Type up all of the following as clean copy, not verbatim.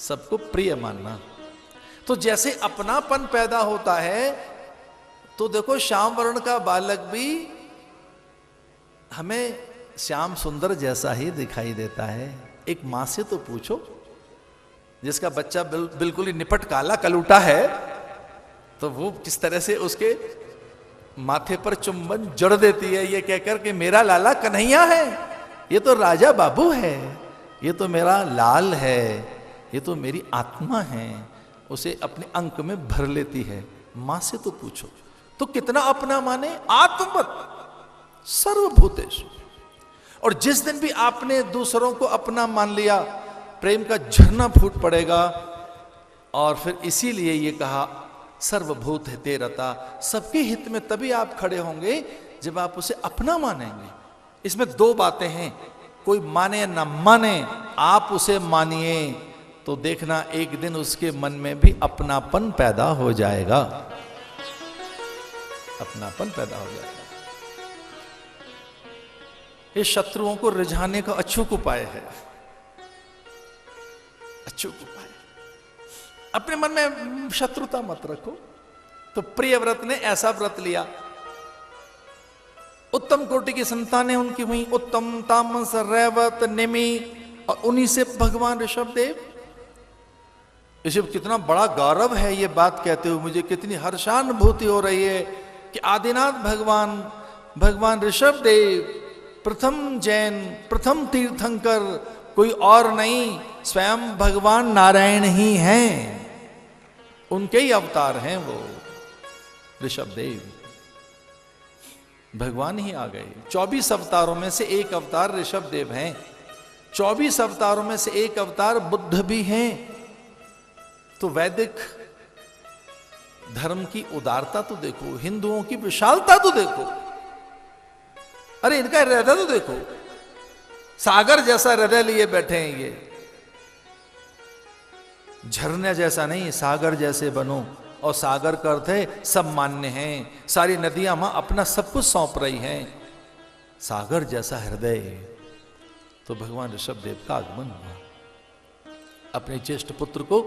सबको प्रिय मानना। तो जैसे अपनापन पैदा होता है, तो देखो श्याम वर्ण का बालक भी हमें श्याम सुंदर जैसा ही दिखाई देता है। एक माँ से तो पूछो, जिसका बच्चा बिल्कुल ही निपट काला कलूटा है, तो वो किस तरह से उसके माथे पर चुंबन जड़ देती है, ये कहकर कि मेरा लाला कन्हैया है, ये तो राजा बाबू है, ये तो मेरा लाल है, ये तो मेरी आत्मा है। उसे अपने अंक में भर लेती है। मां से तो पूछो, तो कितना अपना माने। आत्मवत सर्वभूतेषु। और जिस दिन भी आपने दूसरों को अपना मान लिया, प्रेम का झरना फूट पड़ेगा। और फिर इसीलिए ये कहा सर्वभूत हिते रता, सबके हित में तभी आप खड़े होंगे जब आप उसे अपना मानेंगे। इसमें दो बातें हैं, कोई माने ना माने, आप उसे मानिए तो देखना एक दिन उसके मन में भी अपनापन पैदा हो जाएगा। अपनापन पैदा हो जाएगा। ये शत्रुओं को रिझाने का अचूक उपाय है। अचूक उपाय। अपने मन में शत्रुता मत रखो। तो प्रिय व्रत ने ऐसा व्रत लिया। उत्तम कोटि की संतानें उनकी हुई, उत्तम, तामस, रैवत, निमि, और उन्हीं से भगवान ऋषभ देव। इसे कितना बड़ा गौरव है ये बात कहते हुए, मुझे कितनी हर्षानुभूति हो रही है कि आदिनाथ भगवान ऋषभ देव प्रथम जैन, प्रथम तीर्थंकर कोई और नहीं, स्वयं भगवान नारायण ही हैं। उनके ही अवतार हैं वो ऋषभ देव। भगवान ही आ गए। 24 अवतारों में से एक अवतार ऋषभ देव हैं। 24 अवतारों में से एक अवतार बुद्ध भी हैं। तो वैदिक धर्म की उदारता तो देखो, हिंदुओं की विशालता तो देखो, अरे इनका हृदय तो देखो, सागर जैसा हृदय लिए बैठे हैं ये। झरने जैसा नहीं, सागर जैसे बनो। और सागर का अर्थ है सब मान्य हैं, सारी नदियां मां अपना सब कुछ सौंप रही हैं। सागर जैसा हृदय। तो भगवान ऋषभ देव का आगमन हुआ। अपने ज्येष्ठ पुत्र को,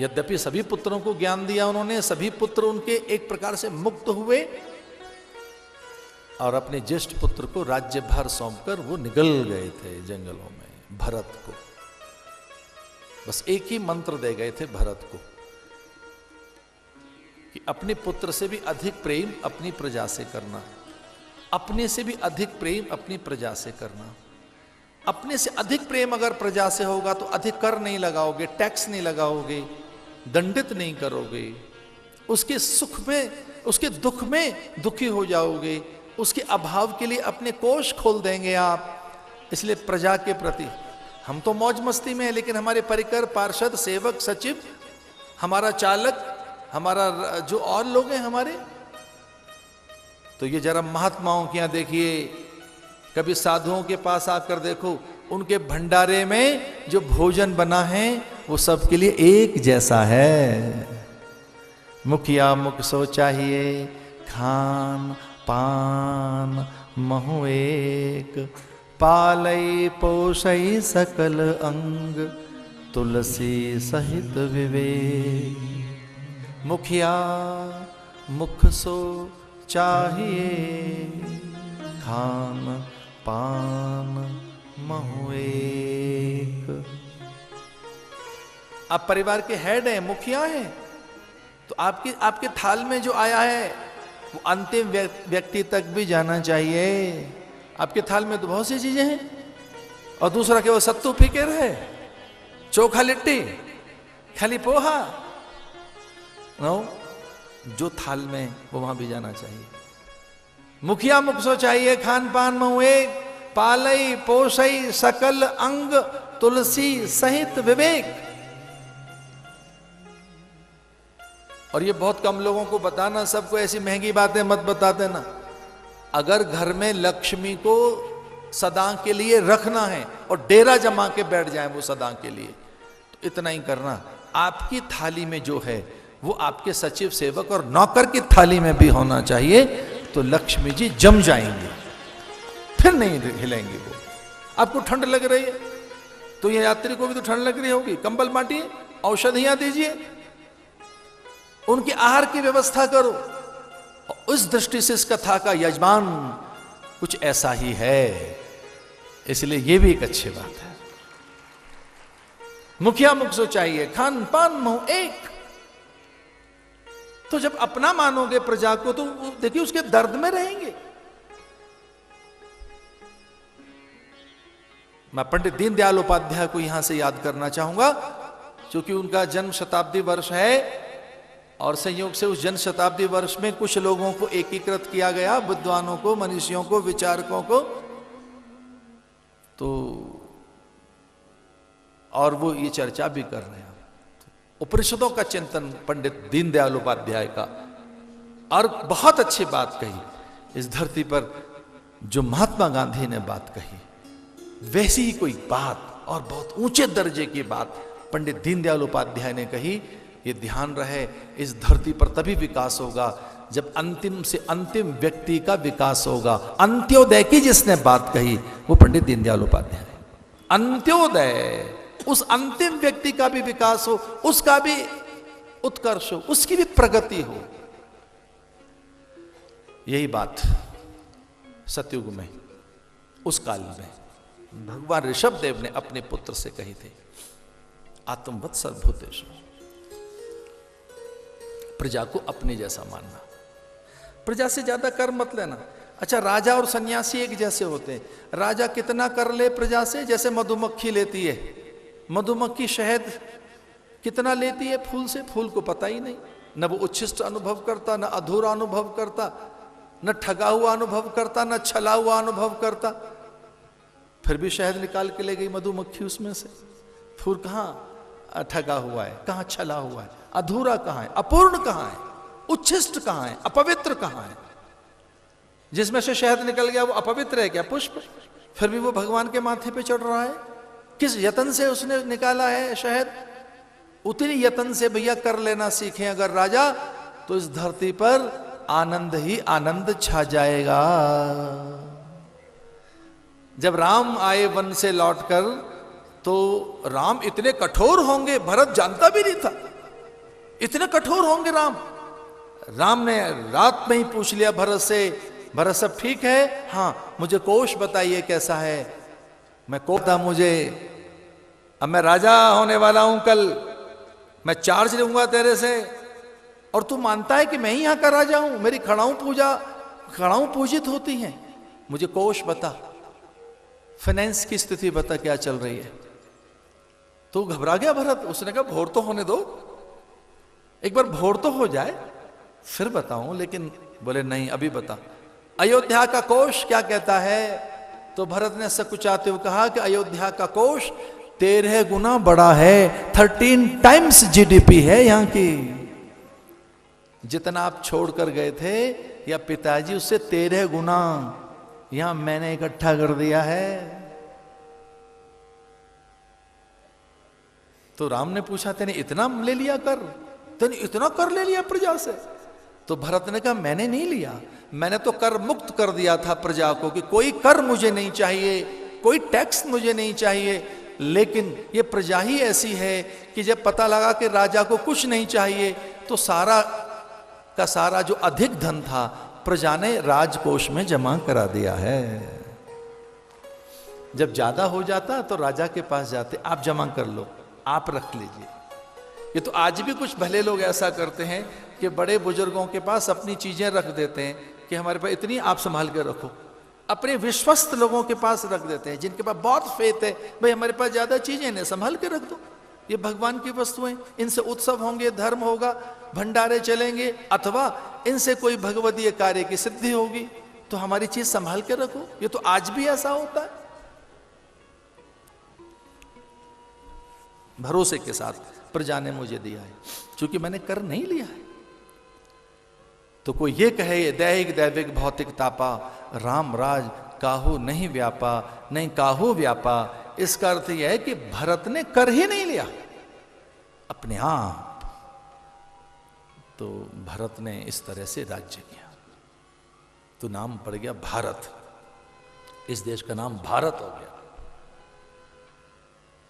यद्यपि सभी पुत्रों को ज्ञान दिया उन्होंने, सभी पुत्र उनके एक प्रकार से मुक्त हुए, और अपने ज्येष्ठ पुत्र को राज्यभार सौंपकर वो निकल गए थे जंगलों में। भरत को बस एक ही मंत्र दे गए थे भरत को कि अपने पुत्र से भी अधिक प्रेम अपनी प्रजा से करना, अपने से भी अधिक प्रेम अपनी प्रजा से करना। अपने से अधिक प्रेम अगर प्रजा से होगा तो अधिक कर नहीं लगाओगे, टैक्स नहीं लगाओगे, दंडित नहीं करोगे, उसके सुख में, उसके दुख में दुखी हो जाओगे, उसके अभाव के लिए अपने कोष खोल देंगे आप। इसलिए प्रजा के प्रति हम तो मौज मस्ती में है, लेकिन हमारे परिकर, पार्षद, सेवक, सचिव, हमारा चालक, हमारा जो और लोग हैं हमारे, तो ये जरा महात्माओं के यहां देखिए, कभी साधुओं के पास आकर देखो, उनके भंडारे में जो भोजन बना है वो सबके लिए एक जैसा है। मुखिया मुख सो चाहिए, खान पान महु एक, पालई पोषई सकल अंग, तुलसी सहित विवेक। मुखिया मुख सो चाहिए, खान पान महु एक। आप परिवार के हेड हैं, मुखिया हैं, तो आपके थाल में जो आया है वो अंतिम व्यक्ति तक भी जाना चाहिए। आपके थाल में तो बहुत सी चीजें हैं, और दूसरा केवल सत्तू पी के रहे, चोखा लिट्टी, खाली पोहा, नो, जो थाल में वो वहां भी जाना चाहिए। मुखिया मुख सो चाहिए, खान पान महु एक, पालई पोषई सकल अंग, तुलसी सहित विवेक। और ये बहुत कम लोगों को बताना, सबको ऐसी महंगी बातें मत बता देना। अगर घर में लक्ष्मी को सदा के लिए रखना है और डेरा जमा के बैठ जाए वो सदा के लिए, तो इतना ही करना। आपकी थाली में जो है वो आपके सचिव, सेवक और नौकर की थाली में भी होना चाहिए, तो लक्ष्मी जी जम जाएंगे, फिर नहीं हिलेंगे वो। आपको ठंड लग रही है, तो ये यात्री को भी तो ठंड लग रही होगी, कंबल बांटिए, औषधियां दीजिए, उनके आहार की व्यवस्था करो। उस दृष्टि से इस कथा का यजमान कुछ ऐसा ही है, इसलिए यह भी एक अच्छी बात है। मुखिया मुख सो चाहिए, खान पान मोह एक। तो जब अपना मानोगे प्रजा को तो देखिए उसके दर्द में रहेंगे। मैं पंडित दीनदयाल उपाध्याय को यहां से याद करना चाहूंगा, क्योंकि उनका जन्म शताब्दी वर्ष है और संयोग से उस जन्म शताब्दी वर्ष में कुछ लोगों को एकीकृत किया गया, विद्वानों को, मनीषियों को, विचारकों को। तो और वो ये चर्चा भी कर रहे हैं उपनिषदों का चिंतन पंडित दीनदयाल उपाध्याय का। और बहुत अच्छी बात कही, इस धरती पर जो महात्मा गांधी ने बात कही वैसी ही कोई बात और बहुत ऊंचे दर्जे की बात पंडित दीनदयाल उपाध्याय ने कही। ये ध्यान रहे, इस धरती पर तभी विकास होगा जब अंतिम से अंतिम व्यक्ति का विकास होगा। अंत्योदय की जिसने बात कही वो पंडित दीनदयाल उपाध्याय। अंत्योदय, उस अंतिम व्यक्ति का भी विकास हो, उसका भी उत्कर्ष हो, उसकी भी प्रगति हो। यही बात सतयुग में, उस काल में भगवान ऋषभ देव ने अपने पुत्र से कही थी, आत्मवत् सर्वभूतेषु। प्रजा को अपने जैसा मानना, प्रजा से ज्यादा कर मत लेना। अच्छा, राजा और सन्यासी एक जैसे होते हैं। राजा कितना कर ले प्रजा से, जैसे मधुमक्खी लेती है। मधुमक्खी शहद कितना लेती है फूल से, फूल को पता ही नहीं। न वो उच्छिष्ट अनुभव करता, न अधूरा अनुभव करता, न ठगा हुआ अनुभव करता, न छला हुआ अनुभव करता। फिर भी शहद निकाल के ले गई मधुमक्खी उसमें से। फूल कहाँ ठगा हुआ है, कहाँ छला हुआ है, अधूरा कहाँ है, अपूर्ण कहाँ है, उच्छिष्ट कहाँ है, अपवित्र कहाँ है। जिसमें से शहद निकल गया वो अपवित्र है क्या? पुष्प। फिर भी वो भगवान के माथे पे चढ़ रहा है। किस यतन से उसने निकाला है शहद? उतनी यतन से भैया कर लेना सीखें अगर राजा, तो इस धरती पर आनंद ही आनंद छा जाएगा। जब राम आए वन से लौटकर तो राम इतने कठोर होंगे भरत जानता भी नहीं था। इतने कठोर होंगे राम। राम ने रात में ही पूछ लिया भरत से, भरत सब ठीक है? हाँ, मुझे कोश बताइए कैसा है। मैं कोता मुझे, अब मैं राजा होने वाला हूं कल, मैं चार्ज लूंगा तेरे से, और तू मानता है कि मैं ही यहां का राजा हूं, मेरी खड़ाऊ पूजित होती हैं। मुझे कोश बता, फाइनेंस की स्थिति बता क्या चल रही है। तो घबरा गया भरत। उसने कहा भोर तो होने दो, एक बार भोर तो हो जाए फिर बताऊं। लेकिन बोले नहीं, अभी बता। अयोध्या का कोश क्या कहता है? तो भरत ने सकुचाते हुए कहा कि अयोध्या का कोश 13 गुना बड़ा है, 13 टाइम्स जीडीपी है यहां की। जितना आप छोड़कर गए थे या पिताजी, उससे 13 गुना यहां मैंने इकट्ठा कर दिया है। तो राम ने पूछा, तेने इतना ले लिया कर, तेने इतना कर ले लिया प्रजा से? तो भरत ने कहा मैंने नहीं लिया, मैंने तो कर मुक्त कर दिया था प्रजा को कि कोई कर मुझे नहीं चाहिए, कोई टैक्स मुझे नहीं चाहिए। लेकिन ये प्रजा ही ऐसी है कि जब पता लगा कि राजा को कुछ नहीं चाहिए तो सारा का सारा जो अधिक धन था प्रजा ने राजकोष में जमा करा दिया है। जब ज्यादा हो जाता तो राजा के पास जाते, आप जमा कर लो, आप रख लीजिए। ये तो आज भी कुछ भले लोग ऐसा करते हैं कि बड़े बुजुर्गों के पास अपनी चीजें रख देते हैं कि हमारे पास इतनी, आप संभाल के रखो। अपने विश्वस्त लोगों के पास रख देते हैं जिनके पास बहुत फेथ है, भाई हमारे पास ज्यादा चीजें नहीं, संभाल के रख दो, ये भगवान की वस्तुएं, इनसे उत्सव होंगे, धर्म होगा, भंडारे चलेंगे, अथवा इनसे कोई भगवदीय कार्य की सिद्धि होगी, तो हमारी चीज संभाल के रखो। ये तो आज भी ऐसा होता है। भरोसे के साथ प्रजा ने मुझे दिया है, क्योंकि मैंने कर नहीं लिया है। तो कोई ये कहे दैहिक दैविक भौतिक तापा, राम राज काहू नहीं व्यापा, नहीं काहू व्यापा, इसका अर्थ यह है कि भरत ने कर ही नहीं लिया अपने आप। तो भरत ने इस तरह से राज्य किया, तो नाम पड़ गया भारत। इस देश का नाम भारत हो गया।